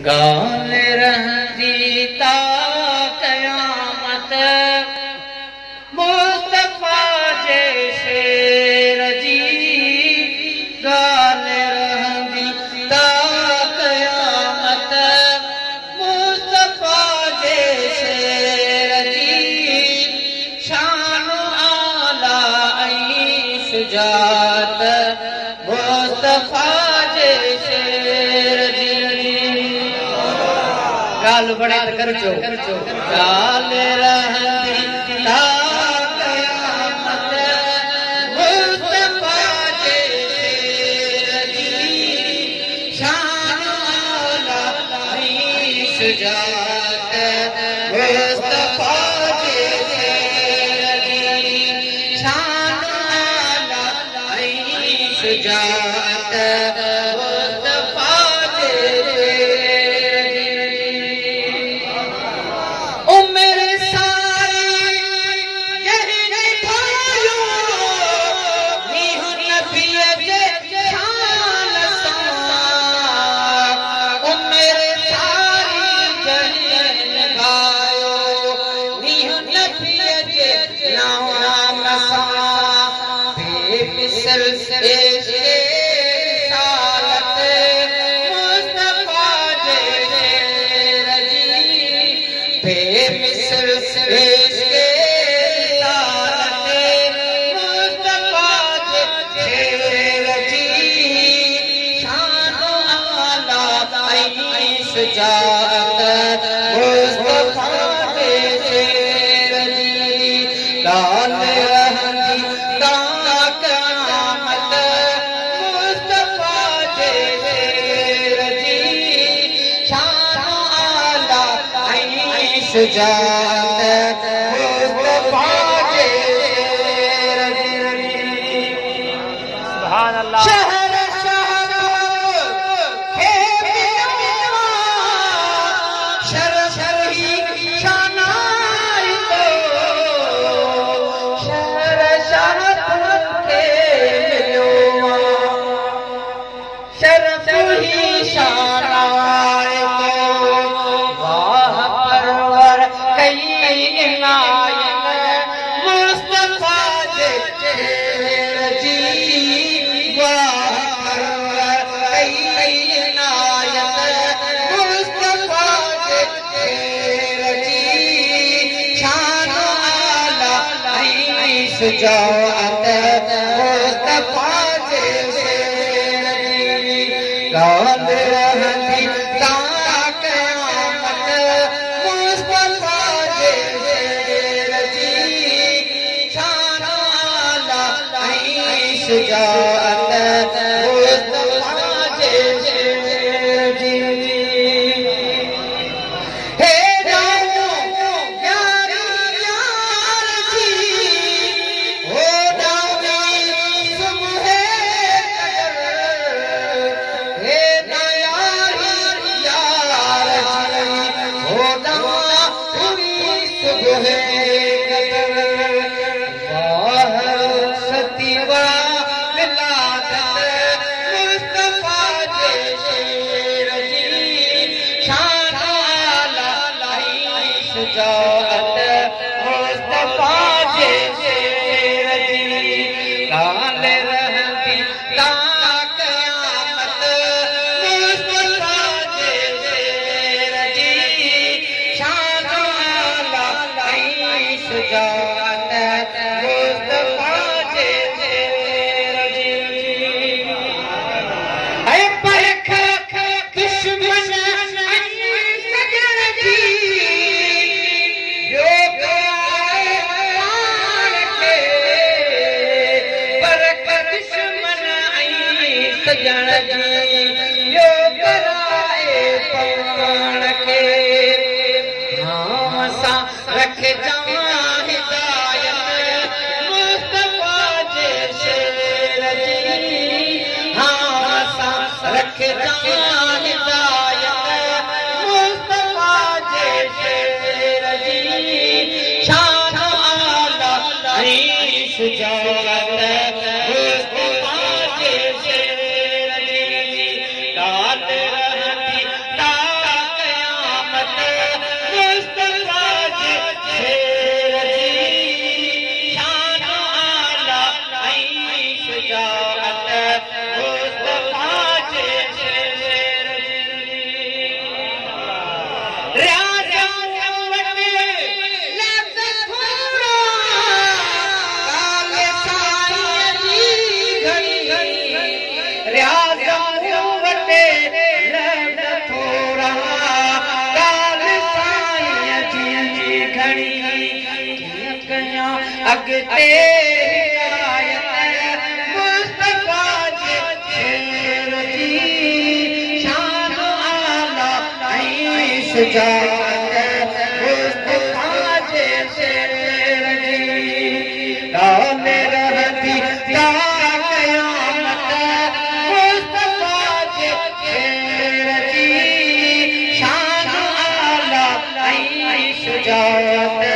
गाल रहंदी ता क़यामत मुस्तफ़ा जे शेर जी गाल रहंदी ता क़यामत मुस्तफ़ा जे शेर जी शान आला ऐं शुजात मुस्तफ़ा जे शेर जी गाल बड़ा कर चो गाल रहंदी ता क़यामत मुस्तफ़ा जे शेर जी शान आला ऐं शुजात मुस्तफ़ा जे शेर जी शान आला ऐं शुजात मुस्तफ़ा जे शुजात मुस्तफ़ा जे शेर जी सुभान अल्लाह शहर शहर के बिना शर शर ही शानाई तो शहर शहर के मिलो शरफ ही शानाई तो मुस्तफ़ा जे शेर जी मुस्तफ़ा जे शेर जी शान आला ऐं शुजात मुस्तफ़ा जे शेर जी गाल रहंदी ता क़यामत मुस्तफ़ा जे शेर जी शान आला ऐं शुजात मुस्तफ़ा जे शेर जी हे दाऊं यारी यार जी हो दाऊं सुबह हे यारी यार जी हो दाऊं सुबह मुस्तफ़ा जे शेर जी गाल रहंदी ता क़यामत मुस्तफ़ा जे शेर जी शान आला ऐं शुजात मुस्तफ़ा जे शेर जी ऐ परख दुश्मन अॻिते मुस्तफा जे शेर जी शान आला ऐं शुजाअत मुस्तफा जे शेर जी लाल रहंदी ता क़यामत मुस्तफा जे शेर जी शान आला ऐं शुजाअत